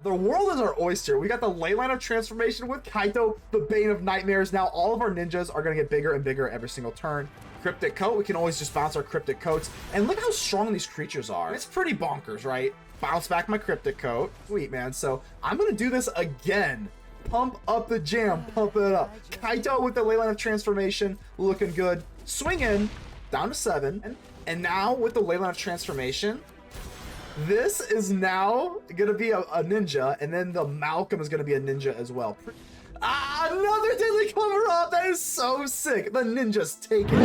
The world is our oyster. We got the Leyline of Transformation with Kaito, the Bane of Nightmares. Now all of our ninjas are going to get bigger and bigger every single turn. Cryptic Coat, we can always just bounce our Cryptic Coats. And look how strong these creatures are. It's pretty bonkers, right? Bounce back my Cryptic Coat. Sweet, man. So I'm going to do this again. Pump up the jam. Pump it up. Kaito with the Leyline of Transformation. Looking good. Swing in. Down to 7. And now with the Leyline of Transformation, this is now going to be a ninja, and then the Malcolm is going to be a ninja as well. Another deadly cover up! That is so sick! The ninja's taken.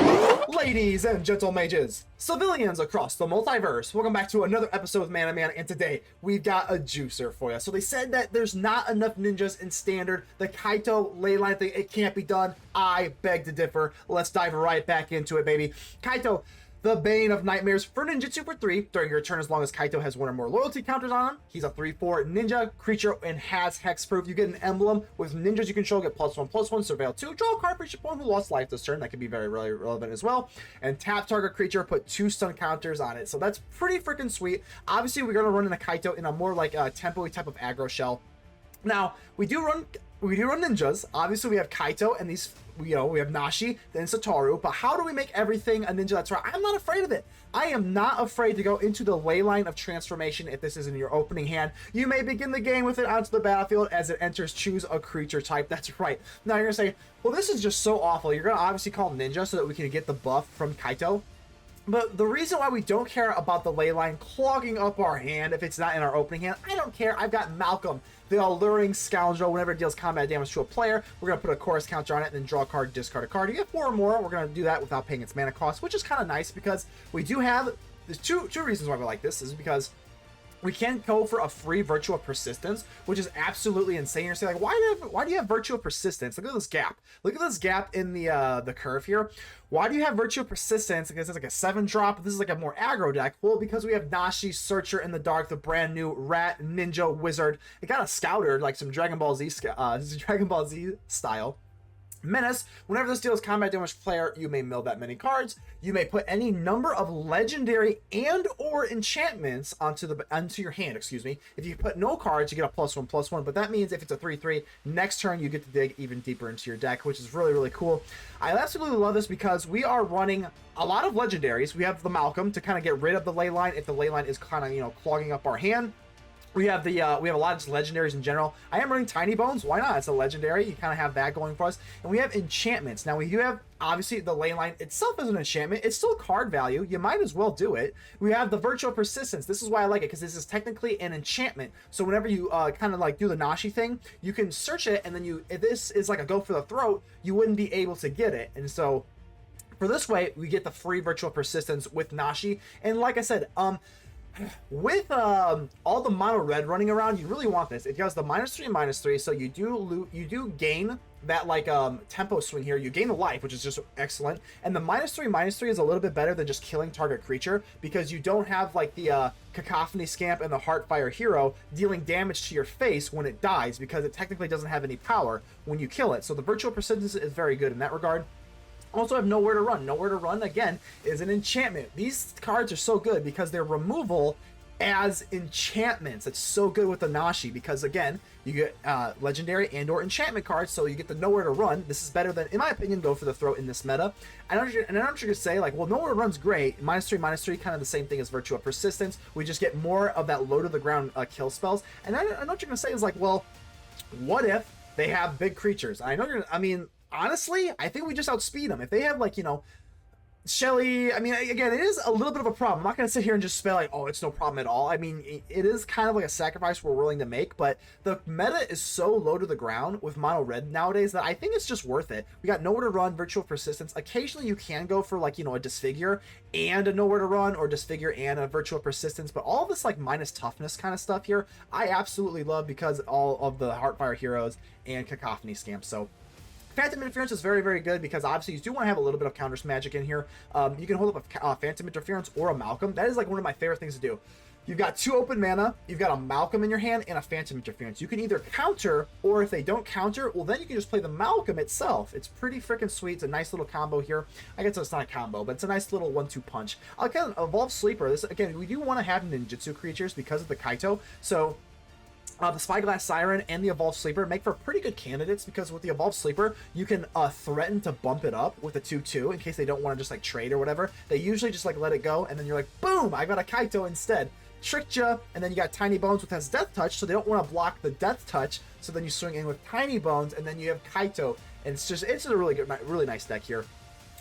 Ladies and gentle mages, civilians across the multiverse, welcome back to another episode of Man to Man, and today we've got a juicer for you. So they said that there's not enough ninjas in standard. The Kaito Leyline thing, it can't be done. I beg to differ. Let's dive right back into it, baby. Kaito, the Bane of Nightmares for ninjutsu for 3 during your turn as long as Kaito has 1 or more loyalty counters on him. He's a 3/4 ninja creature and has hexproof. You get an emblem with ninjas you control, get +1/+1, surveil 2, draw a card for each opponent who lost life this turn. That could be very relevant as well. And tap target creature, put 2 stun counters on it. So that's pretty freaking sweet. Obviously, we're gonna run in a Kaito in a more like a tempo-y type of aggro shell. Now we do run ninjas. Obviously, we have Kaito and these, we have Nashi, then Satoru. But how do we make everything a ninja that's right? I'm not afraid of it. I am not afraid to go into the Leyline of Transformation if this is in your opening hand. You may begin the game with it onto the battlefield as it enters. Choose a creature type. That's right. Now you're gonna say, well, this is just so awful. You're gonna obviously call ninja so that we can get the buff from Kaito. But the reason why we don't care about the Leyline clogging up our hand if it's not in our opening hand, I don't care. I've got Malcolm, the Alluring Scoundrel. Whenever it deals combat damage to a player, we're going to put a chorus counter on it and then draw a card, discard a card. You get 4 or more. We're going to do that without paying its mana cost, which is kind of nice because we do have... There's two reasons why we like this. Is because we can go for a free Virtue of Persistence, which is absolutely insane. You're saying, like, why do you have Virtue of Persistence? Look at this gap. Look at this gap in the curve here. Why do you have Virtue of Persistence? Because it's like a 7-drop. This is like a more aggro deck. Well, because we have Nashi, Searcher in the Dark, the brand new Rat, Ninja, Wizard. It got a Scouter, like some Dragon Ball Z style. Menace. Whenever this deals combat damage to player, you may mill that many cards. You may put any number of legendary and or enchantments onto your hand, excuse me. If you put no cards, you get a +1/+1, but that means if it's a 3/3, next turn you get to dig even deeper into your deck, which is really cool. I absolutely love this because we are running a lot of legendaries. We have the Malcolm to kind of get rid of the Leyline if the Leyline is kind of, clogging up our hand. We have we have a lot of legendaries in general. I am running Tinybones. Why not? It's a legendary. You kind of have that going for us. And we have enchantments. Now we do have, obviously, the Leyline itself is an enchantment. It's still card value. You might as well do it. We have the Virtue of Persistence. This is why I like it, because this is technically an enchantment. So whenever you kind of like do the Nashi thing, you can search it, and then if this is like a go for the throat, you wouldn't be able to get it. And so for this way, we get the free Virtue of Persistence with Nashi. And like I said, with all the mono red running around, you really want this. It has the -3/-3, so you do gain that like tempo swing here. You gain a life, which is just excellent. And the -3/-3 is a little bit better than just killing target creature because you don't have like the Cacophony Scamp and the Heartfire Hero dealing damage to your face when it dies because it technically doesn't have any power when you kill it. So the Virtual Persistence is very good in that regard. Also have Nowhere to Run. Nowhere to Run, again, is an enchantment. These cards are so good because they're removal as enchantments. It's so good with the Nashi because, again, you get legendary and or enchantment cards, so you get the Nowhere to Run. This is better than, in my opinion, go for the throat in this meta. And I know what you're going to say, like, well, Nowhere to Run's great. -3/-3, kind of the same thing as Virtue of Persistence. We just get more of that low-to-the-ground kill spells. And I know what you're going to say is, like, well, what if they have big creatures? Honestly, I think we just outspeed them. If they have, like, Shelly, again, it is a little bit of a problem. I'm not going to sit here and just spell like, oh, it's no problem at all. It is kind of like a sacrifice we're willing to make, but the meta is so low to the ground with mono red nowadays that I think it's just worth it. We got Nowhere to Run, Virtual Persistence. Occasionally you can go for like, a Disfigure and a Nowhere to Run, or Disfigure and a Virtual Persistence, but all this like minus toughness kind of stuff here, I absolutely love because all of the Heartfire Heroes and Cacophony Scamps. So Phantom Interference is very good because obviously you do want to have a little bit of counters magic in here. You can hold up a Phantom Interference or a Malcolm. That is like one of my favorite things to do. You've got 2 open mana, you've got a Malcolm in your hand, and a Phantom Interference. You can either counter, or if they don't counter, well then you can just play the Malcolm itself. It's pretty freaking sweet. It's a nice little combo here. I guess it's not a combo, but it's a nice little 1-2 punch. Again, Evolve Sleeper. This, again, we do want to have ninjutsu creatures because of the Kaito. So The Spyglass Siren and the Evolved Sleeper make for pretty good candidates, because with the Evolved Sleeper, you can threaten to bump it up with a 2/2 in case they don't want to just like trade or whatever. They usually just like let it go, and then you're like, boom, I got a Kaito instead. Tricked you, and then you got Tinybones, which has Death Touch, so they don't want to block the Death Touch, so then you swing in with Tinybones, and then you have Kaito, and it's a really good, really nice deck here.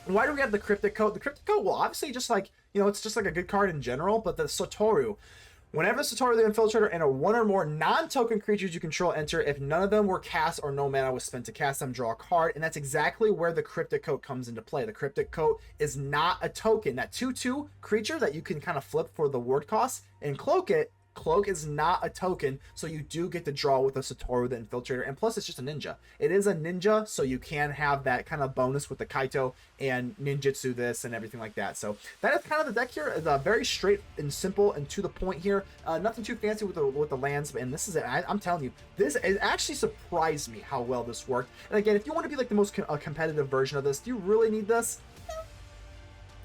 Why do we have the Cryptic Coat? The Cryptic Coat, well, obviously just like, it's just like a good card in general, but the Satoru, whenever Satoru the Infiltrator and a one or more non-token creatures you control enter, if none of them were cast or no mana was spent to cast them, draw a card. And that's exactly where the Cryptic Coat comes into play. The Cryptic Coat is not a token. That 2/2 creature that you can kind of flip for the ward cost and cloak it, Cloak is not a token, so you do get to draw with a Satoru the Infiltrator, and plus it's just a ninja. It is a ninja, so you can have that kind of bonus with the Kaito and ninjutsu this and everything like that. So that is kind of the deck here. It's very straight and simple and to the point here. Nothing too fancy with the lands, and this is it. I'm telling you, it actually surprised me how well this worked. And again, if you want to be like the most competitive version of this, do you really need this?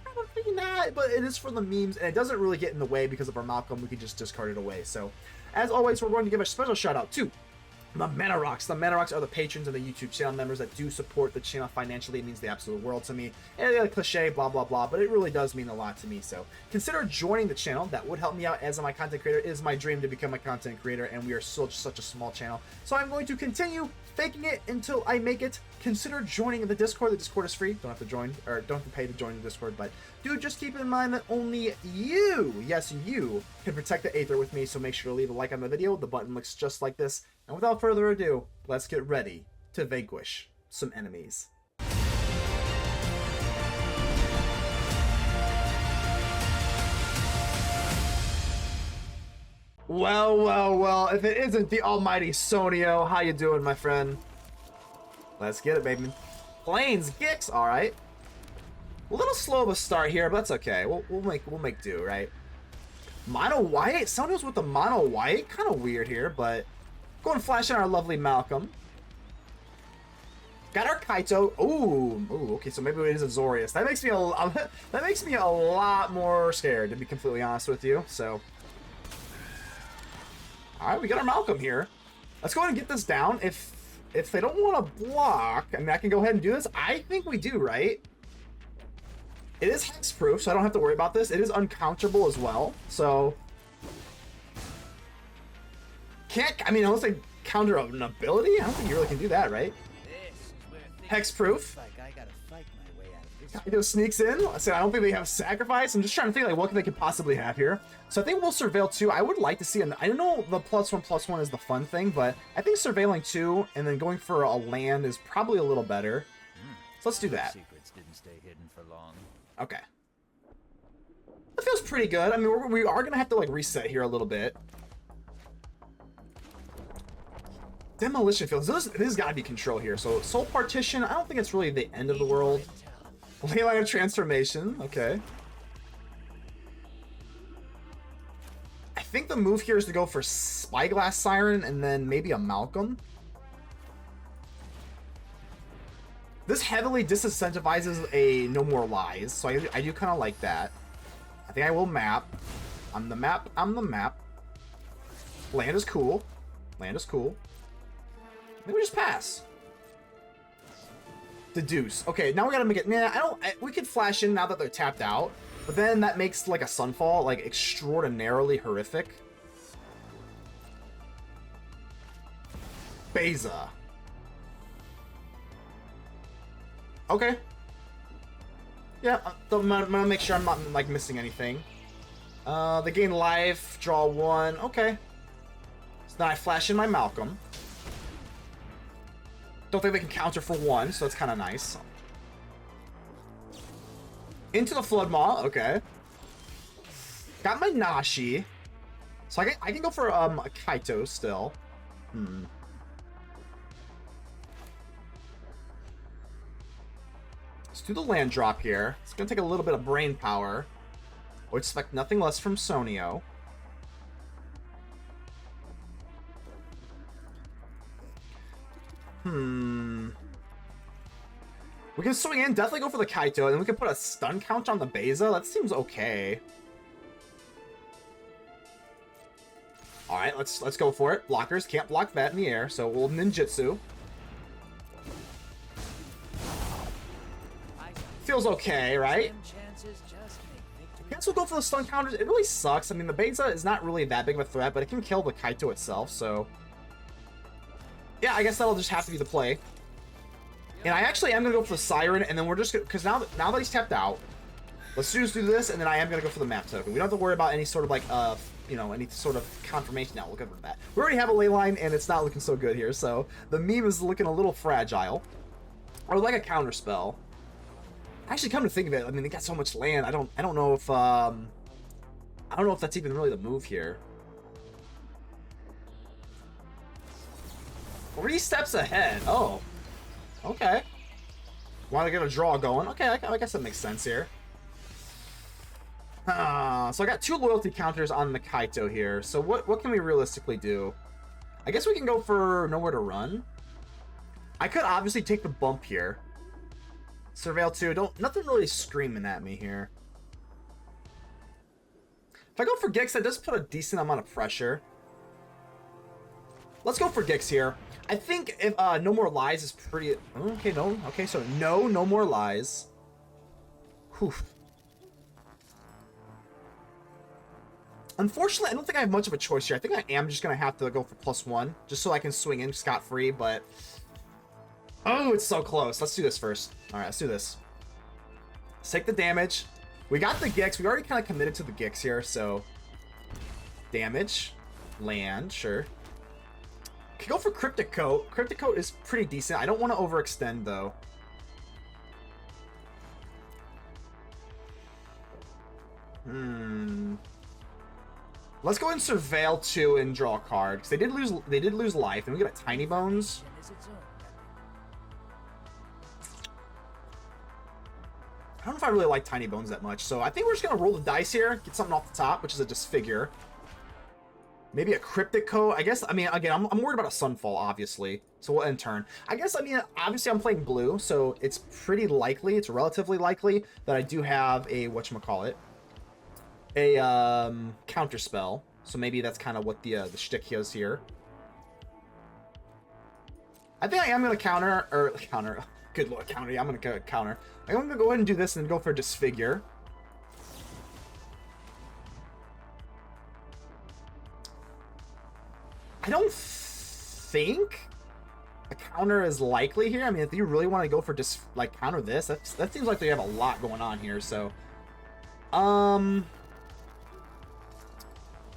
Probably not, but it is for the memes, and it doesn't really get in the way because of our Malcolm. We can just discard it away. So, as always, we're going to give a special shout out to the Mana Rocks. The Mana Rocks are the patrons of the YouTube channel members that do support the channel financially. It means the absolute world to me. And a cliche, blah, blah, blah, but it really does mean a lot to me. So consider joining the channel. That would help me out as my content creator. It is my dream to become a content creator, and we are still just such a small channel. So I'm going to continue faking it until I make it. Consider joining the Discord. The Discord is free. Don't have to join, or don't have to pay to join the Discord, but do just keep in mind that only you, yes, you, can protect the Aether with me, so make sure to leave a like on the video. The button looks just like this. And without further ado, let's get ready to vanquish some enemies. Well, well, well, if it isn't the almighty Sonio, how you doing, my friend? Let's get it, baby. Plains Gix, all right. A little slow of a start here, but that's okay. We'll make do, right? Mono white? Sonio's with the mono white? Kind of weird here, but going flashing our lovely Malcolm. Got our Kaito. Ooh, okay, so maybe it is Azorius. That makes me a lot more scared, to be completely honest with you. So, all right, we got our Malcolm here. Let's go ahead and get this down. If they don't want to block, I mean, I can go ahead and do this. I think we do, right? It is hexproof, so I don't have to worry about this. It is uncounterable as well, so I mean, unless they counter an ability, I don't think you really can do that, right? Hexproof. Kaito sneaks in. So I don't think they have sacrifice. I'm just trying to think like what they could possibly have here. So I think we'll surveil 2. I would like to see I know the +1/+1 is the fun thing, but I think surveilling 2 and then going for a land is probably a little better. So let's do that. Secrets didn't stay hidden for long. Okay. That feels pretty good. I mean, we are gonna have to like reset here a little bit. Demolition Fields. This has got to be control here. So Soul Partition, I don't think it's really the end of the world. Leyline of Transformation, okay. I think the move here is to go for Spyglass Siren and then maybe a Malcolm. This heavily disincentivizes a No More Lies, so I do kind of like that. I think I will map. I'm the map. Land is cool. Maybe we just pass. Deduce. Okay, now we gotta make it. Nah, we could flash in now that they're tapped out, but then that makes like a Sunfall like extraordinarily horrific. Beza. Okay. Yeah, I'm gonna make sure I'm not like missing anything. They gain life, draw 1. Okay. So then I flash in my Malcolm. Don't think they can counter for 1, so that's kind of nice. Into the Flood Maw, okay. Got my Nashi. So I can go for a Kaito still. Let's do the land drop here. It's gonna take a little bit of brain power. I would expect nothing less from Sonio. We can swing in, definitely go for the Kaito, and then we can put a stun count on the Beza. That seems okay. Alright, right, let's go for it. Blockers can't block that in the air, so we'll ninjutsu. Feels okay, right? I guess we'll go for the stun counters. It really sucks. I mean, the Beta is not really that big of a threat, but it can kill the Kaito itself, so... Yeah, I guess that'll just have to be the play. And I actually am going to go for the Siren, and then we're just... Because now that he's tapped out, let's just do this, and then I am going to go for the map token. We don't have to worry about any sort of, like, you know, any sort of confirmation. Now, look at that. We already have a ley line, and it's not looking so good here, so the meme is looking a little fragile. I would like a counter spell. Actually, come to think of it, I mean, they got so much land. I don't know if that's even really the move here. 3 steps ahead. Oh, okay. Want to get a draw going? Okay, I guess that makes sense here. So I got 2 loyalty counters on the Kaito here. So what can we realistically do? I guess we can go for nowhere to run. I could obviously take the bump here. Surveil 2, nothing really screaming at me here. If I go for Gix, that does put a decent amount of pressure. Let's go for Gix here. I think if No More Lies is pretty... Okay, no. Okay, so no more lies. Whew. Unfortunately, I don't think I have much of a choice here. I think I am just going to have to go for +1, just so I can swing in scot-free, but... Oh, it's so close. Let's do this first. All right, let's do this. Let's take the damage. We got the Gix. We already kind of committed to the Gix here, so... Damage. Land, sure. Could go for Cryptic Coat. Cryptic Coat is pretty decent. I don't want to overextend, though. Let's go and Surveil 2 and draw a card, because they did lose life, and we got a Tinybones. I don't know if I really like Tinybones that much, so I think we're just gonna roll the dice here, get something off the top, which is a Disfigure. Maybe a Cryptic Coat. I guess, I mean, again, I'm worried about a Sunfall, obviously, so we'll end turn. I guess, I mean, obviously I'm playing blue, so it's pretty likely, it's relatively likely that I do have a, whatchamacallit, a counter spell. So maybe that's kind of what the shtick is here. I think I am gonna counter. Good lord, counter. Yeah, I'm gonna counter. I'm gonna go ahead and do this and go for Disfigure. I don't think a counter is likely here. I mean, if you really want to go for just like counter this, that seems like they have a lot going on here. So,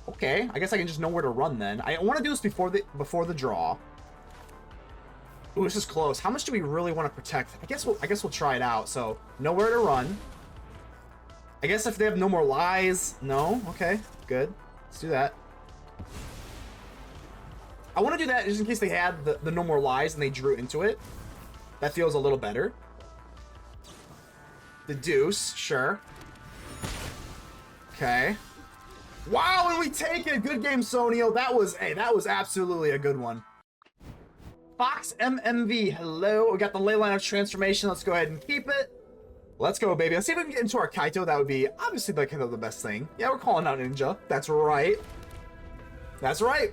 okay, I guess I can just know where to run then. I want to do this before the draw. Ooh, this is close. How much do we really want to protect? I guess we'll try it out. So, nowhere to run. I guess if they have no more lies, no. Okay, good. Let's do that. I want to do that just in case they had the no more lies and they drew into it. That feels a little better. The deuce, sure. Okay. Wow, and we take it. Good game, Sonio. That was absolutely a good one. Fox MMV, hello. We got the Leyline of Transformation. Let's go ahead and keep it. Let's go, baby. Let's see if we can get into our Kaito. That would be obviously like kind of the best thing. Yeah, we're calling out Ninja. That's right. That's right.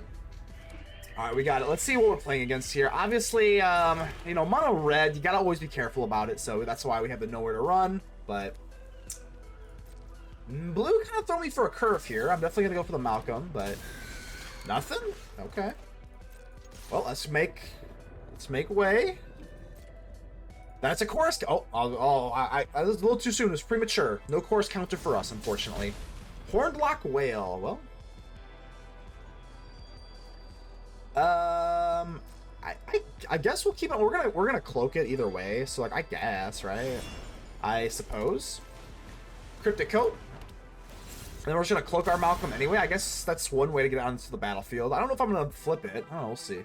All right, we got it. Let's see what we're playing against here. Obviously, you know, mono red, you gotta always be careful about it. So that's why we have the nowhere to run. But blue kind of throw me for a curve here. I'm definitely gonna go for the Malcolm, but nothing. Okay. Well, let's make way. That's a chorus. Oh, I was a little too soon. It was premature. No chorus counter for us, unfortunately. Hornblock Whale. Well, I guess we'll keep it. We're gonna cloak it either way. So like, I guess, right? I suppose. Cryptic Coat. And then we're just gonna cloak our Malcolm anyway. I guess that's one way to get out into the battlefield. I don't know if I'm gonna flip it. I don't know. We'll see.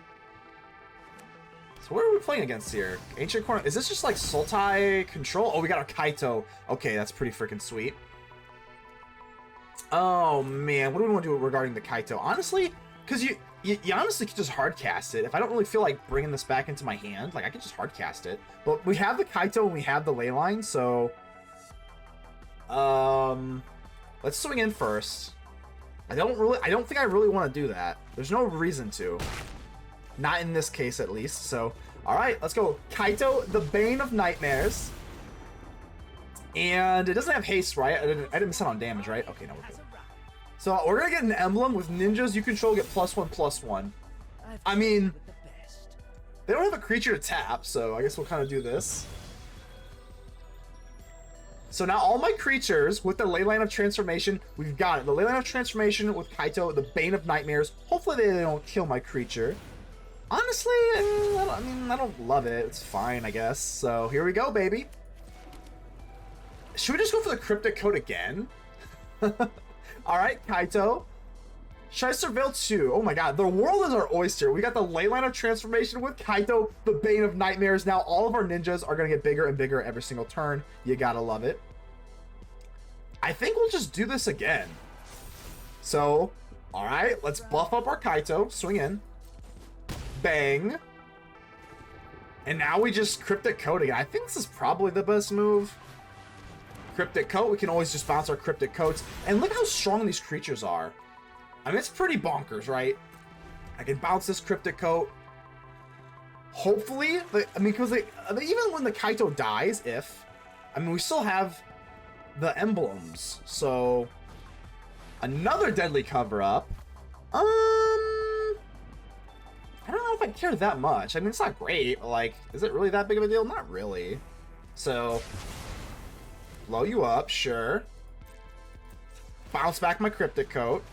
So what are we playing against here? Ancient Corner. Is this just like Sultai control? Oh, we got our Kaito. Okay, that's pretty freaking sweet. Oh man, what do we want to do regarding the Kaito? Honestly, because you honestly could just hard cast it. If I don't really feel like bringing this back into my hand, like I could just hard cast it. But we have the Kaito and we have the Leyline, so let's swing in first. I don't think I really want to do that. There's no reason to. Not in this case, at least. So, all right, let's go. Kaito, the Bane of Nightmares. And it doesn't have haste, right? I didn't miss out on damage, right? Okay, no, we're good. So we're gonna get an emblem with ninjas. You control, get +1/+1. I mean, they don't have a creature to tap, so I guess we'll kind of do this. So now all my creatures with the Leyline of Transformation, we've got it. The Leyline of Transformation with Kaito, the Bane of Nightmares. Hopefully they don't kill my creature. Honestly, I don't love it. It's fine, I guess. So here we go, baby. Should we just go for the Cryptic Coat again? All right, Kaito. Should I surveil 2? Oh my god, the world is our oyster. We got the Leyline of Transformation with Kaito, the Bane of Nightmares. Now all of our ninjas are going to get bigger and bigger every single turn. You gotta love it. I think we'll just do this again. So, all right, let's buff up our Kaito. Swing in. Bang. And now we just Cryptic Coat again. I think this is probably the best move. Cryptic Coat, we can always just bounce our Cryptic Coats. And look how strong these creatures are. I mean, it's pretty bonkers, right? I can bounce this Cryptic Coat. Hopefully, because even when the Kaito dies, we still have the emblems. So, another deadly cover-up. I don't know if I care that much. I mean, it's not great. Like, is it really that big of a deal? Not really. So, blow you up, sure. Bounce back my Cryptic Coat.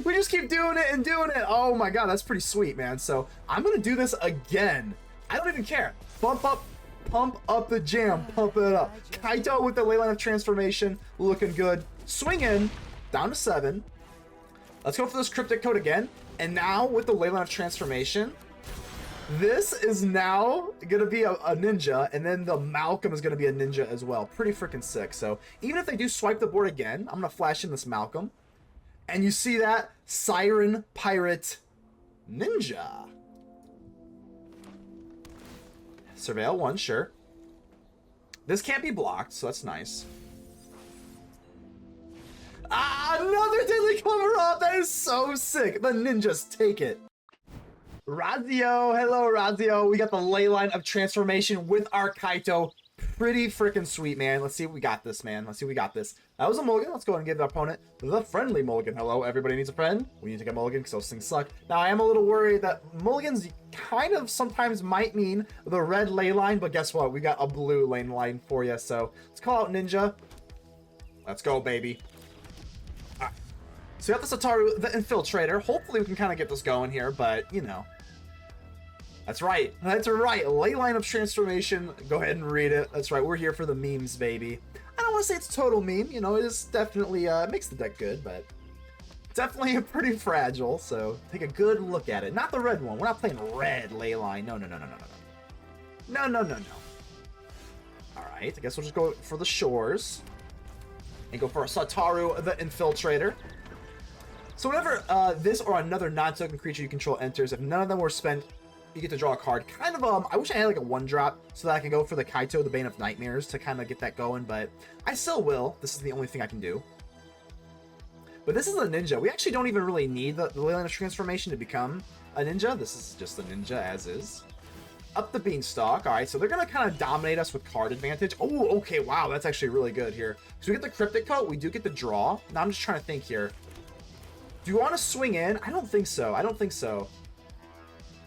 We just keep doing it and doing it. Oh my god, that's pretty sweet, man. So I'm gonna do this again. I don't even care. Pump up the jam, pump it up. Kaito with the Leyline of Transformation, looking good. Swing in, down to 7. Let's go for this Cryptic Coat again. And now with the Leyline of Transformation, this is now gonna be a ninja, and then the Malcolm is gonna be a ninja as well. Pretty freaking sick. So even if they do swipe the board again, I'm gonna flash in this Malcolm. And you see that? Siren, Pirate, Ninja. Surveil 1, sure. This can't be blocked, so that's nice. Ah, another deadly cover up! That is so sick! The ninjas take it. Razio, hello Razio. We got the Leyline of Transformation with our Kaito. Pretty freaking sweet, man. Let's see if we got this, man. Let's see if we got this. That was a mulligan. Let's go ahead and give the opponent the friendly mulligan. Hello, everybody needs a friend. We need to get mulligan because those things suck. Now, I am a little worried that mulligans kind of sometimes might mean the red ley line, but guess what? We got a blue lane line for you. So let's call out Ninja. Let's go, baby. All right. So we got the Satoru, the Infiltrator. Hopefully we can kind of get this going here, but you know. That's right. That's right. Leyline of Transformation. Go ahead and read it. That's right. We're here for the memes, baby. I don't want to say it's total meme. You know, it is definitely makes the deck good, but definitely pretty fragile. So take a good look at it. Not the red one. We're not playing red Leyline. No. No. All right. I guess we'll just go for the Shores and go for a Satoru, the Infiltrator. So whenever this or another non-token creature you control enters, if none of them were spent, you get to draw a card. Kind of, I wish I had like a 1-drop so that I can go for the Kaito, the Bane of Nightmares, to kind of get that going, but I still will. This is the only thing I can do. But this is a ninja. We actually don't even really need the Leyline of Transformation to become a ninja. This is just a ninja as is. Up the Beanstalk. All right, so they're going to kind of dominate us with card advantage. Oh, okay, wow, that's actually really good here. So we get the Cryptic Coat. We do get the draw. Now I'm just trying to think here. Do you want to swing in? I don't think so. I don't think so.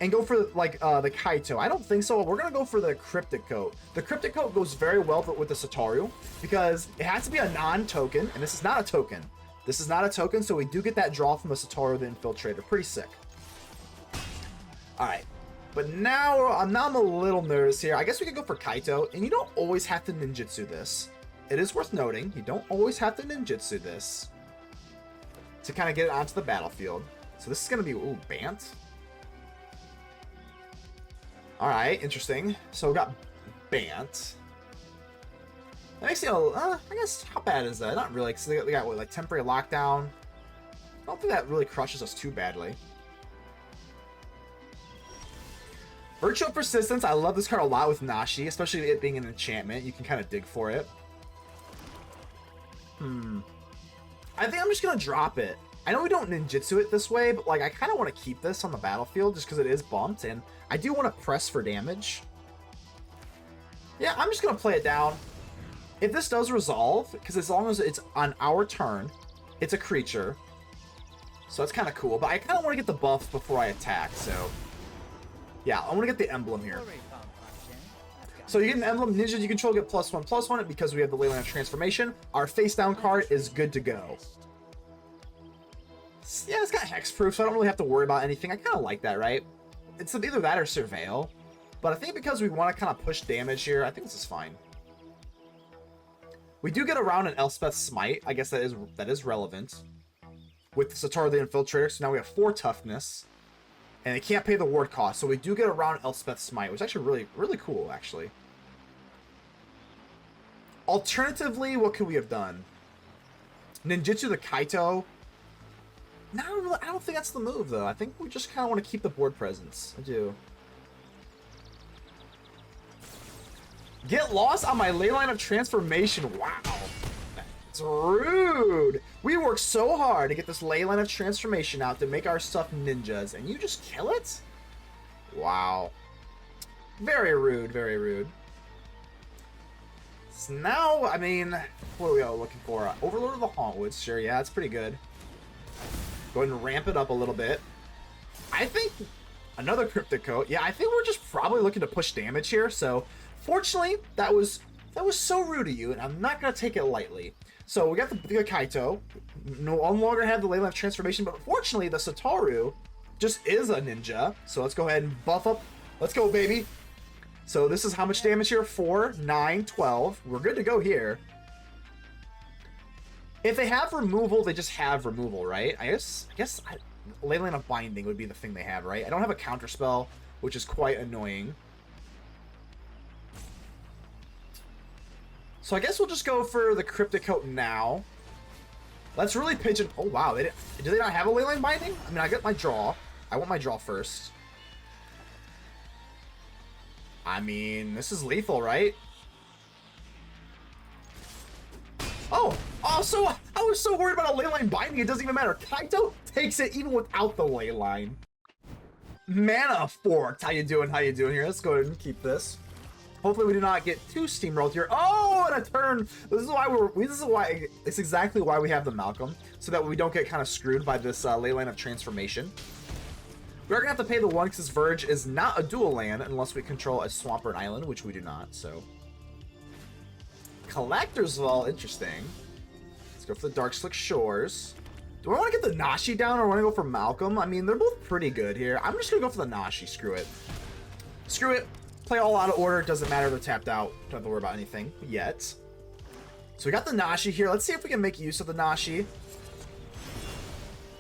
And go for like the Kaito. I don't think so. We're gonna go for the Cryptic Coat. The Cryptic Coat goes very well with the Satoru because it has to be a non-token, and this is not a token. This is not a token, so we do get that draw from the Satoru, the Infiltrator. Pretty sick. All right, but now I'm a little nervous here. I guess we could go for Kaito, and you don't always have to ninjutsu this. It is worth noting you don't always have to ninjutsu this to kind of get it onto the battlefield. So this is gonna be Bant. Alright, interesting. So we got Bant. That makes it I guess, how bad is that? Not really, because they got what, like temporary lockdown. I don't think that really crushes us too badly. Virtual Persistence, I love this card a lot with Nashi, especially it being an enchantment. You can kind of dig for it. I think I'm just gonna drop it. I know we don't ninjutsu it this way, but like I kind of want to keep this on the battlefield just because it is bumped, and I do want to press for damage. Yeah, I'm just gonna play it down. If this does resolve, because as long as it's on our turn, it's a creature. So that's kind of cool, but I kind of want to get the buff before I attack, so... Yeah, I want to get the emblem here. So you get an emblem, ninjas you control get +1/+1, because we have the Leyline of Transformation. Our face down card is good to go. Yeah, it's got hexproof, so I don't really have to worry about anything. I kind of like that, right? It's either that or Surveil. But I think because we want to kind of push damage here, I think this is fine. We do get around an Elspeth's Smite. I guess that is relevant. With Satoru the Infiltrator, so now we have 4 toughness. And it can't pay the ward cost, so we do get around Elspeth's Smite, which is actually really, really cool, actually. Alternatively, what could we have done? Ninjutsu the Kaito. No, I don't think that's the move, though. I think we just kind of want to keep the board presence. I do. Get lost on my Leyline of Transformation. Wow. That's rude. We worked so hard to get this Leyline of Transformation out to make our stuff ninjas, and you just kill it? Wow. Very rude, very rude. So now, I mean, what are we all looking for? Overlord of the Hauntwoods. Sure, yeah, that's pretty good. Go ahead and ramp it up a little bit. I think another Cryptic Coat. Yeah, I think we're just probably looking to push damage here. So, fortunately, that was so rude of you, and I'm not going to take it lightly. So, we got the Kaito. No longer have the Leyline of Transformation, but fortunately, the Satoru just is a ninja. So, let's go ahead and buff up. Let's go, baby. So, this is how much damage here? 4, 9, 12. We're good to go here. If they have removal, they just have removal, right? I guess Leyline of Binding would be the thing they have, right? I don't have a counterspell, which is quite annoying. So I guess we'll just go for the Cryptic Coat now. Let's really pigeon... Oh, wow. Do they not have a Leyline Binding? I mean, I get my draw. I want my draw first. I mean, this is lethal, right? Oh, so I was so worried about a Leyline Binding, it doesn't even matter. Kaito takes it even without the Leyline. Mana Forks, how you doing? How you doing here? Let's go ahead and keep this. Hopefully we do not get too steamrolled here. Oh, and a turn. This is exactly why we have the Malcolm, so that we don't get kind of screwed by this Leyline of Transformation. We're gonna have to pay the 1 because Verge is not a dual land unless we control a swamp or an island, which we do not, so. Collector's Vault, interesting. Let's go for the Darkslick Shores. Do I want to get the Nashi down or want to go for Malcolm? I mean, they're both pretty good here. I'm just going to go for the Nashi. Screw it. Screw it. Play all out of order. Doesn't matter if they're tapped out. Don't have to worry about anything yet. So we got the Nashi here. Let's see if we can make use of the Nashi.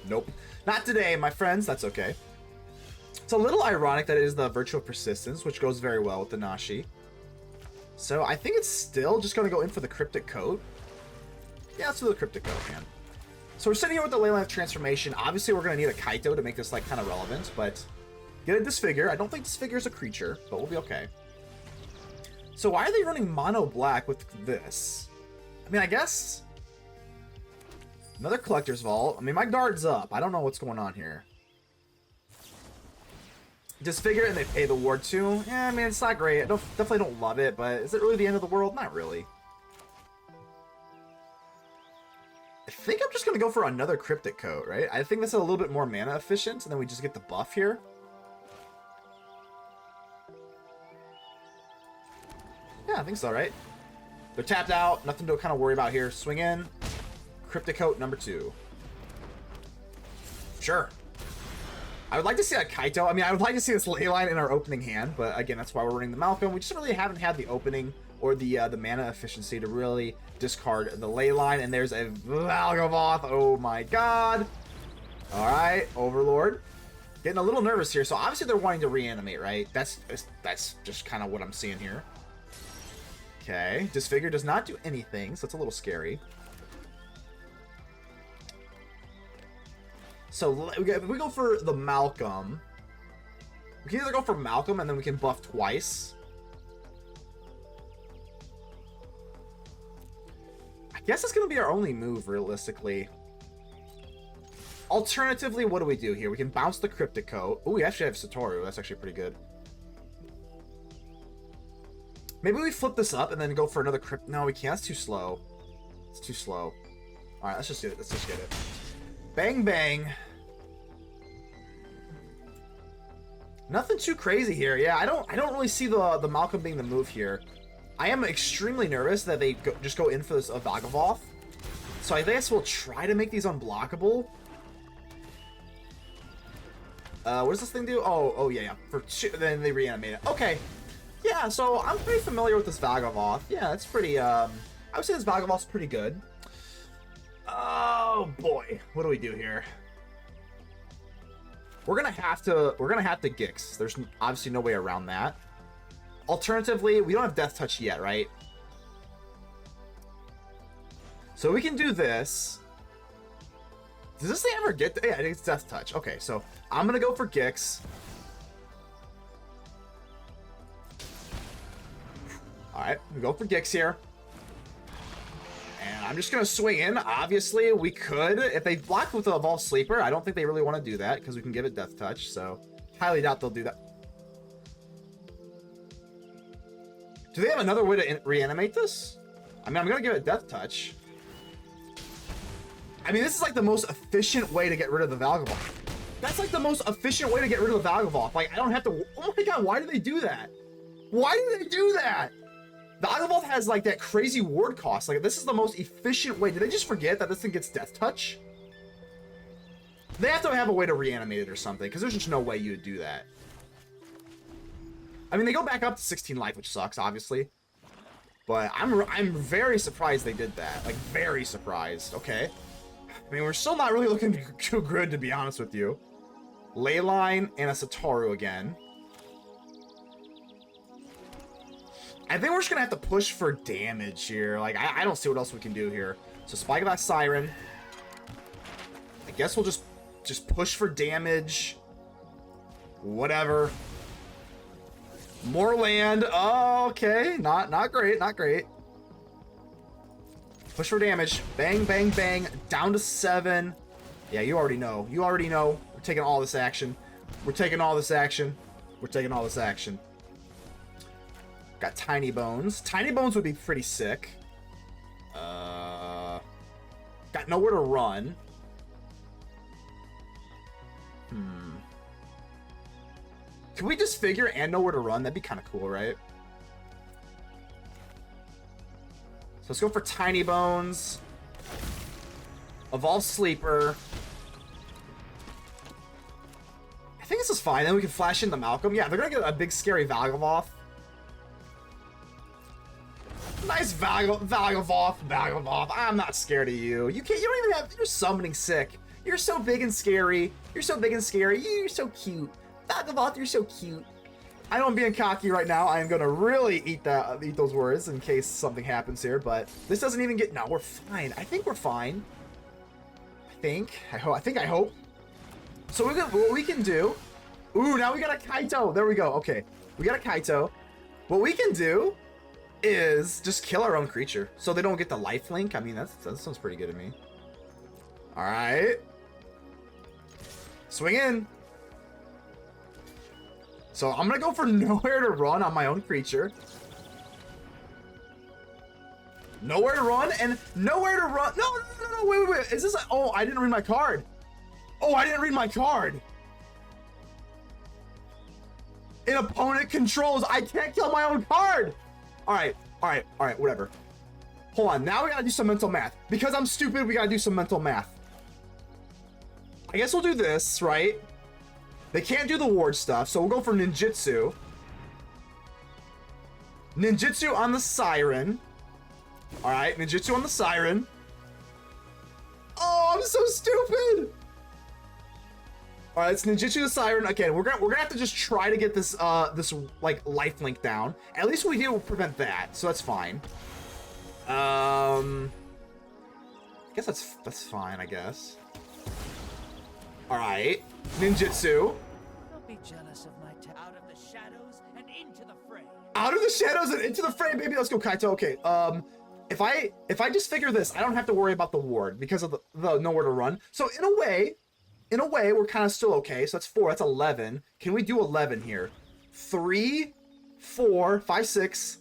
Nope. Not today, my friends. That's okay. It's a little ironic that it is the Virtue of Persistence, which goes very well with the Nashi. So I think it's still just going to go in for the Cryptic Coat. Yeah, let's do the Cryptic Coat, man. So we're sitting here with the Leyline of Transformation. Obviously, we're going to need a Kaito to make this, like, kind of relevant, but get a Disfigure. I don't think Disfigure is a creature, but we'll be okay. So why are they running mono black with this? I mean, I guess another Collector's Vault. I mean, my guard's up. I don't know what's going on here. Disfigure and they pay the ward too. Yeah, I mean, it's not great. I definitely don't love it, but is it really the end of the world? Not really. I think I'm just going to go for another Cryptic Coat, right? I think that's a little bit more mana efficient, and then we just get the buff here. Yeah, I think so, right? They're tapped out. Nothing to kind of worry about here. Swing in. Cryptic Coat number 2. Sure. I would like to see a Kaito. I mean, I would like to see this Leyline in our opening hand, but again, that's why we're running the Malcolm. We just really haven't had the opening or the mana efficiency to really discard the Leyline. And there's a Yawgmoth. Oh my god. All right, Overlord. Getting a little nervous here. So obviously they're wanting to reanimate, right? That's just kind of what I'm seeing here. Okay, Disfigure does not do anything, so it's a little scary. So if we go for the Malcolm, we can either go for Malcolm and then we can buff twice. I guess it's going to be our only move, realistically. Alternatively, what do we do here? We can bounce the Cryptic Coat. Oh, we actually have Satoru. That's actually pretty good. Maybe we flip this up and then go for another Crypt. No, we can't. That's too slow. It's too slow. All right, let's just get it. Let's just get it. Bang, bang. Nothing too crazy here. Yeah, I don't really see the Malcolm being the move here. I am extremely nervous that they just go in for this Yawgmoth. So I guess we'll try to make these unblockable. What does this thing do? Oh yeah. Then they reanimate it. Okay. Yeah, so I'm pretty familiar with this Yawgmoth. Yeah, it's pretty, I would say this Yawgmoth's pretty good. Oh boy. What do we do here? We're gonna have to Gix. There's obviously no way around that. Alternatively, we don't have Death Touch yet, right? So we can do this. Does this thing ever get... Yeah, it's Death Touch. Okay, so I'm going to go for Gix. Alright, we go for Gix here. And I'm just going to swing in. Obviously, we could. If they block with the Evolved Sleeper, I don't think they really want to do that because we can give it Death Touch. So, highly doubt they'll do that. Do they have another way to reanimate this? I mean, I'm going to give it Death Touch. I mean, this is like the most efficient way to get rid of the Yawgmoth. That's like the most efficient way to get rid of the Yawgmoth. Like, I don't have to... Oh my god, why do they do that? Why do they do that? The Yawgmoth has like that crazy ward cost. Like, this is the most efficient way. Did they just forget that this thing gets Death Touch? They have to have a way to reanimate it or something, because there's just no way you would do that. I mean, they go back up to 16 life, which sucks, obviously. But I'm very surprised they did that. Like, very surprised. Okay. I mean, we're still not really looking too good, to be honest with you. Leyline and a Satoru again. I think we're just going to have to push for damage here. Like, I don't see what else we can do here. So, Spyglass Siren. I guess we'll just push for damage. Whatever. More land. Oh, okay. Not great. Not great. Push for damage. Bang, bang, bang. Down to 7. Yeah, you already know. You already know. We're taking all this action. We're taking all this action. We're taking all this action. Got Tinybones. Tinybones would be pretty sick. Got nowhere to run. Can we Disfigure and nowhere to run? That'd be kind of cool, right? So let's go for Tinybones. Evolve Sleeper. I think this is fine. Then we can flash into Malcolm. Yeah, they're gonna get a big scary Yawgmoth. Nice Yawgmoth. I'm not scared of you. You don't even have... You're summoning sick. You're so big and scary. You're so big and scary. You're so cute. Yawgmoth, you're so cute. I know I'm being cocky right now. I am gonna really eat those words in case something happens here, but this doesn't even get... No, we're fine. I think we're fine. I hope. So what we can do... Ooh, now we got a Kaito. There we go. Okay. We got a Kaito. What we can do is just kill our own creature so they don't get the lifelink. I mean, that sounds pretty good to me. All right. Swing in. So I'm going to go for nowhere to run on my own creature. Nowhere to run and nowhere to run. No, wait. Is this oh, I didn't read my card. Oh, I didn't read my card. An opponent controls. I can't kill my own card. All right, whatever. Hold on, now we gotta do some mental math. Because I'm stupid, we gotta do some mental math. I guess we'll do this, right? They can't do the ward stuff, so we'll go for ninjutsu. Ninjutsu on the Siren. All right, ninjutsu on the Siren. Oh, I'm so stupid. All right, it's ninjutsu the Siren. Again, we're gonna have to just try to get this this like lifelink down. At least we do prevent that, so that's fine. I guess that's fine. I guess. All right, ninjutsu. Don't be jealous of my out of the shadows and into the fray. Out of the shadows and into the fray, baby. Let's go, Kaito. Okay. If I just figure this, I don't have to worry about the ward because of the nowhere to run. So in a way, in a way, we're kind of still okay. So that's 4. That's 11. Can we do 11 here? 3, 4, 5, 6,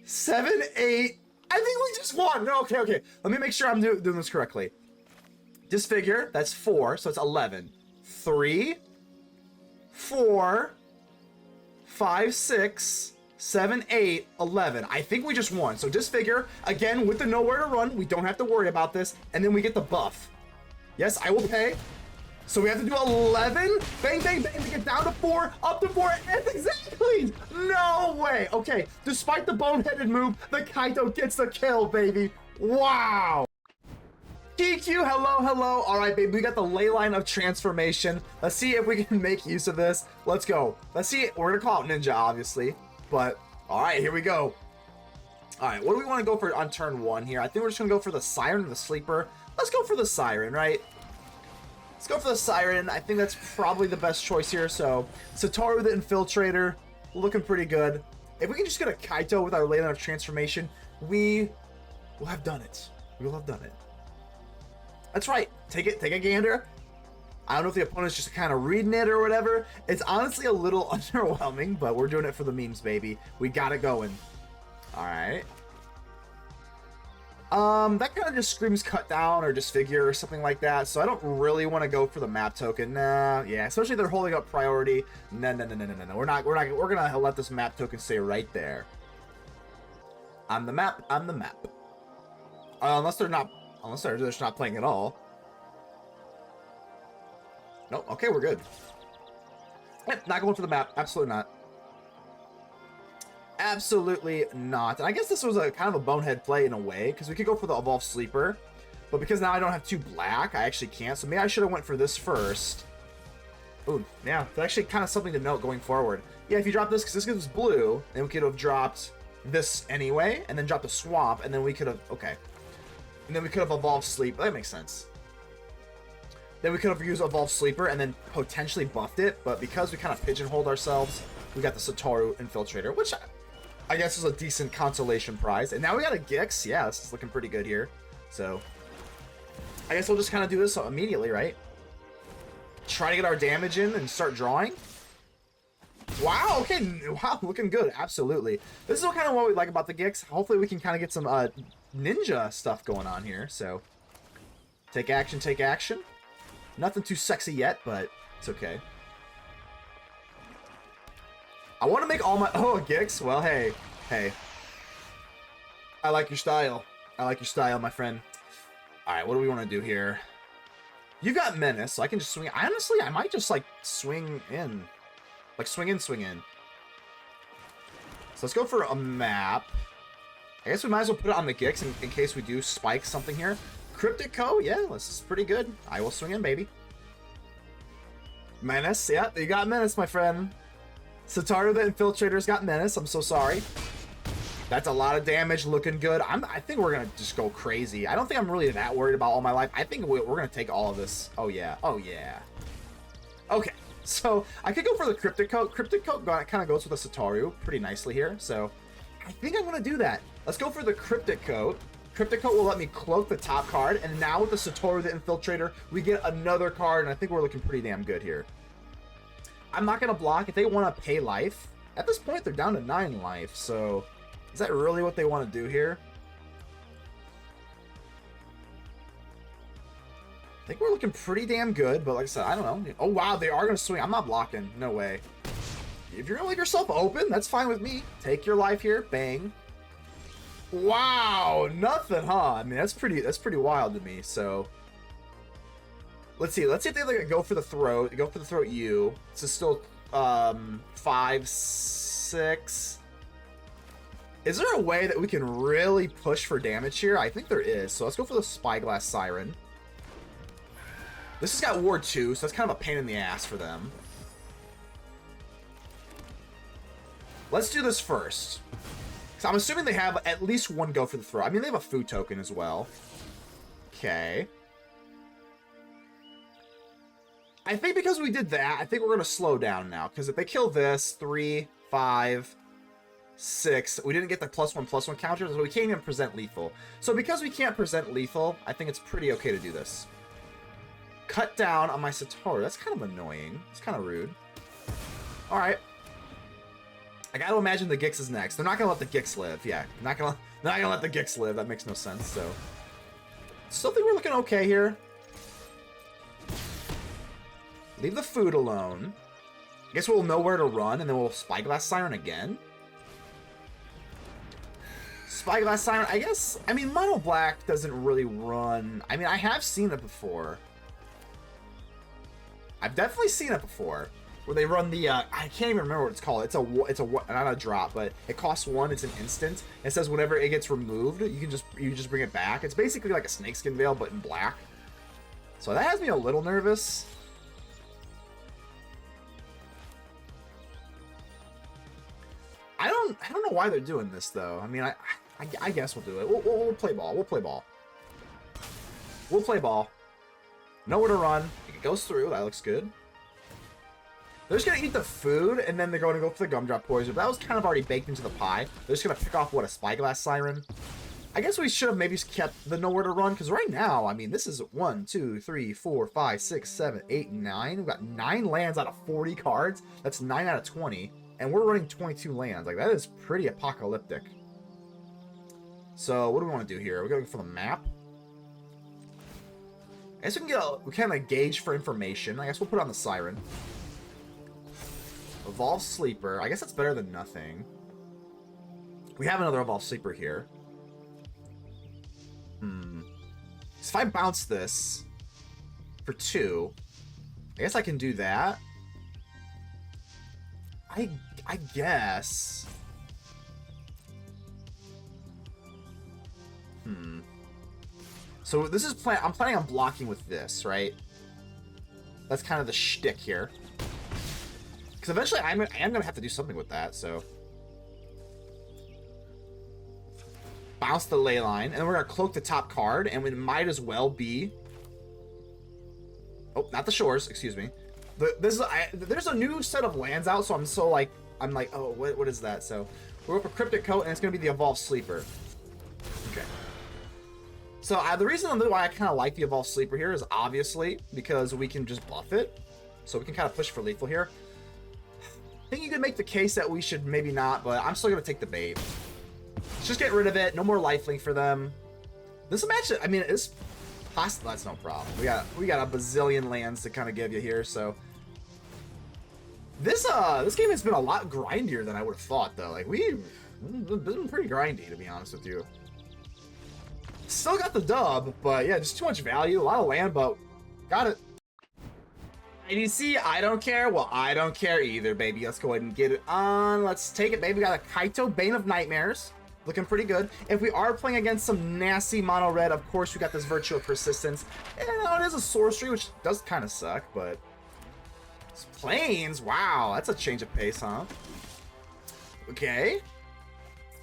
7, 8. I think we just won. No, okay, okay. Let me make sure I'm doing this correctly. Disfigure, that's 4, so it's 11. 3, 4, 5, 6, 7, 8, 11. I think we just won. So Disfigure, again, with the nowhere to run, we don't have to worry about this. And then we get the buff. Yes, I will pay. So we have to do 11. Bang, bang, bang to get down to 4, up to 4. And exactly. No way. Okay, despite the boneheaded move, the Kaito gets the kill, baby. Wow. TQ, hello, hello. All right, baby, we got the Leyline of Transformation. Let's see if we can make use of this. Let's go. Let's see. We're going to call it Ninja, obviously. But, all right, here we go. All right, what do we want to go for on turn 1 here? I think we're just going to go for the Siren or the Sleeper. Let's go for the Siren, right? Let's go for the Siren. I think that's probably the best choice here. So, Satoru the Infiltrator, looking pretty good. If we can just get a Kaito with our Leyline of Transformation, we will have done it. We will have done it. That's right. Take a gander. I don't know if the opponent's just kind of reading it or whatever. It's honestly a little underwhelming, but we're doing it for the memes, baby. We got it going. All right. That kind of just screams cut down or disfigure or something like that. So I don't really want to go for the map token. Nah, yeah, especially if they're holding up priority. No. We're gonna let this map token stay right there. I'm the map. I'm the map. Unless they're just not playing at all. Nope. Okay, we're good. Yep, not going for the map. Absolutely not. Absolutely not. And I guess this was a kind of a bonehead play in a way, because we could go for the Evolved Sleeper, but because now I don't have 2 black, I actually can't. So maybe I should have went for this first. Ooh, yeah, that's actually kind of something to note going forward. Yeah, if you drop this, because this gives blue, then we could have dropped this anyway, and then dropped the Swamp, and then we could have, okay. And then we could have Evolved Sleep. That makes sense. Then we could have used Evolved Sleeper and then potentially buffed it, but because we kind of pigeonholed ourselves, we got the Satoru Infiltrator, which I guess is a decent consolation prize. And now we got a Gix. Yeah, this is looking pretty good here. So I guess we'll just kind of do this immediately, right? Try to get our damage in and start drawing. Wow, okay, wow, looking good, absolutely. This is kind of what we like about the Gix. Hopefully we can kind of get some ninja stuff going on here, so. Take action, take action. Nothing too sexy yet, but it's okay. I want to make all my... Oh, Gix? Well, hey. Hey. I like your style. I like your style, my friend. Alright, what do we want to do here? You got Menace, so I can just swing... Honestly, I might just, like, swing in. Like, swing in, swing in. So let's go for a map. I guess we might as well put it on the Gix in case we do spike something here. Cryptic Coat, yeah, this is pretty good. I will swing in, baby. Menace, yeah, you got Menace, my friend. Satoru the Infiltrator's got Menace, I'm so sorry. That's a lot of damage, looking good. I think we're going to just go crazy. I don't think I'm really that worried about All My Life. I think we're going to take all of this. Oh, yeah. Oh, yeah. Okay, so I could go for the Cryptic Coat. Cryptic Coat kind of goes with the Satoru pretty nicely here, so I think I'm going to do that. Let's go for the Cryptic Coat. Cryptic Coat will let me cloak the top card, and now with the Satoru the Infiltrator, we get another card, and I think we're looking pretty damn good here. I'm not going to block. If they want to pay life, at this point, they're down to 9 life, so is that really what they want to do here? I think we're looking pretty damn good, but like I said, I don't know. Oh, wow, they are going to swing. I'm not blocking. No way. If you're going to leave yourself open, that's fine with me. Take your life here. Bang. Wow, nothing, huh? I mean, that's pretty wild to me, so... Let's see if they like, go for the throat. Go for the throat U. This is still 5, 6... Is there a way that we can really push for damage here? I think there is. So let's go for the Spyglass Siren. This has got Ward 2, so that's kind of a pain in the ass for them. Let's do this first. So I'm assuming they have at least one go for the throw. I mean, they have a food token as well. Okay. I think because we did that, I think we're going to slow down now. Because if they kill this, 3, 5... 6. We didn't get the +1/+1 counter, so we can't even present lethal. So because we can't present lethal, I think it's pretty okay to do this. cut down on my Satoru. That's kind of annoying. It's kind of rude. All right. I gotta imagine the Gix is next. They're not gonna let the Gix live. Yeah, not gonna let the Gix live. That makes no sense. So, still think we're looking okay here. Leave the food alone. I guess we'll know where to run, and then we'll Spyglass Siren again. Spyglass Siren, I guess. I mean, Mono Black doesn't really run. I mean, I have seen it before. I've definitely seen it before. Where they run the, I can't even remember what it's called. It's a not a drop, but it costs 1. It's an instant. It says whenever it gets removed, you just bring it back. It's basically like a snakeskin veil, but in black. So that has me a little nervous. I don't know why they're doing this though. I mean, I guess we'll do it. We'll play ball. We'll play ball. We'll play ball. Know where to run. It goes through. That looks good. They're just going to eat the food, and then they're going to go for the Gumdrop Poison. But that was kind of already baked into the pie. They're just going to pick off, what, a Spyglass Siren? I guess we should have maybe kept the Nowhere to Run, because right now, I mean, this is 1, 2, 3, 4, 5, 6, 7, 8, 9. We've got 9 lands out of 40 cards. That's 9 out of 20. And we're running 22 lands. Like, that is pretty apocalyptic. So, what do we want to do here? We're going to go for the map. I guess we kind of gauge for information. I guess we'll put on the Siren. Evolve Sleeper. I guess that's better than nothing. We have another Evolve Sleeper here. So if I bounce this for 2, I guess I can do that. I guess. So this is I'm planning on blocking with this, right? That's kind of the shtick here. Because eventually I am going to have to do something with that, so. Bounce the Leyline, and then we're going to cloak the top card, and it might as well be... Oh, not the Shores, excuse me. There's a new set of lands out, so I'm like, oh, what is that? So, we're going for Cryptic Coat, and it's going to be the Evolved Sleeper. Okay. So, the reason why I kind of like the Evolved Sleeper here is obviously because we can just buff it. So, we can kind of push for lethal here. I think you could make the case that we should maybe not, but I'm still going to take the bait. Let's just get rid of it. No more lifelink for them. This match, I mean, it's possible. That's no problem. We got a bazillion lands to kind of give you here, so. This game has been a lot grindier than I would have thought, though. Like, we've been pretty grindy, to be honest with you. Still got the dub, but yeah, just too much value. A lot of land, but got it. IDC, I don't care. Well, I don't care either, baby. Let's go ahead and get it on. Let's take it, baby. We got a Kaito, Bane of Nightmares. Looking pretty good. If we are playing against some nasty mono red, of course, we got this Virtue of Persistence. And it is a sorcery, which does kind of suck, but... It's Plains. Wow, that's a change of pace, huh? Okay.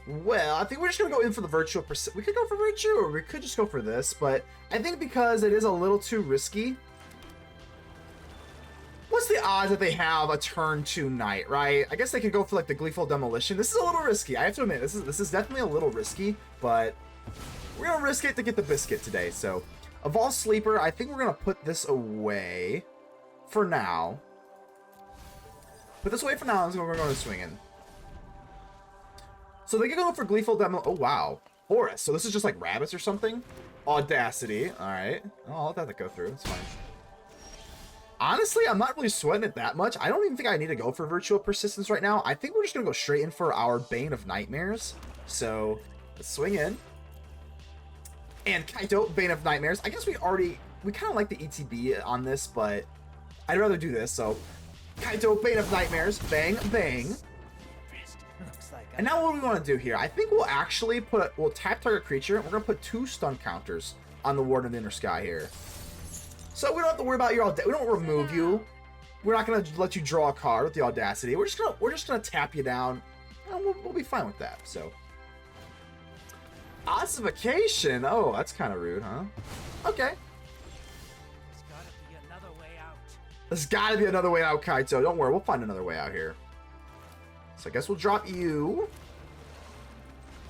Well, I think we're just going to go in for the Virtue of Persistence. We could go for Virtue, or we could just go for this, but I think because it is a little too risky... What's the odds that they have a turn 2 Knight, right? I guess they could go for like the Gleeful Demolition. This is a little risky. I have to admit, this is definitely a little risky, but we're gonna risk it to get the biscuit today. So, Evolve Sleeper, I think we're gonna put this away for now. Put this away for now, and we're going to swing in. So they can go for Gleeful Demo. Oh wow, Horus. So this is just like rabbits or something. Audacity. All right. Oh, I'll let that go through. It's fine. Honestly, I'm not really sweating it that much. I don't even think I need to go for Virtual Persistence right now. I think we're just going to go straight in for our Bane of Nightmares. So, let's swing in. And Kaito, Bane of Nightmares. I guess we kind of like the ETB on this, but I'd rather do this. So, Kaito, Bane of Nightmares. Bang, bang. And now what do we want to do here? I think we'll actually we'll tap target creature. We're going to put 2 stun counters on the Warden of the Inner Sky here. So we don't have to worry about your we don't remove you. We're not gonna let you draw a card with the Audacity. We're just gonna tap you down, and we'll be fine with that. So, ossification. Oh, that's kind of rude, huh? Okay. There's gotta be another way out. There's gotta be another way out, Kaito. Don't worry, we'll find another way out here. So I guess we'll drop you.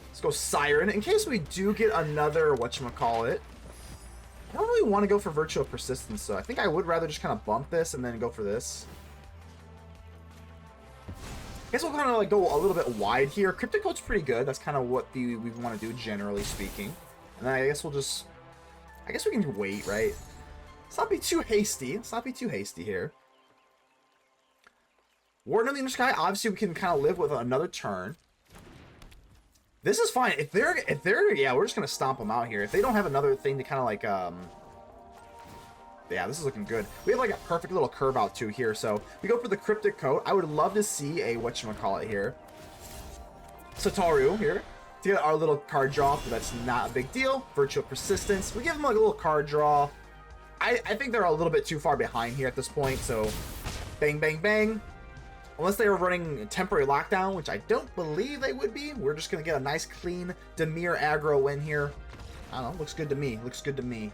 Let's go Siren in case we do get another whatchamacallit. I don't really want to go for Virtue of Persistence, so I think I would rather just kind of bump this and then go for this. I guess we'll kind of like go a little bit wide here. Cryptic Coat's pretty good. That's kind of what we want to do, generally speaking. And then I guess we'll just... I guess we can wait, right? Let's not be too hasty. Let's not be too hasty here. Warden of the Inner Sky, obviously we can kind of live with another turn. This is fine. If they're, yeah, we're just going to stomp them out here. If they don't have another thing to kind of like, yeah, this is looking good. We have like a perfect little curve out too here. So we go for the Cryptic Coat. I would love to see a, whatchamacallit here, Satoru here to get our little card draw, but that's not a big deal. Virtue of Persistence. We give them like a little card draw. I think they're a little bit too far behind here at this point. So bang, bang, bang. Unless they were running temporary lockdown, which I don't believe they would be. We're just going to get a nice clean Dimir aggro win here. I don't know. Looks good to me. Looks good to me.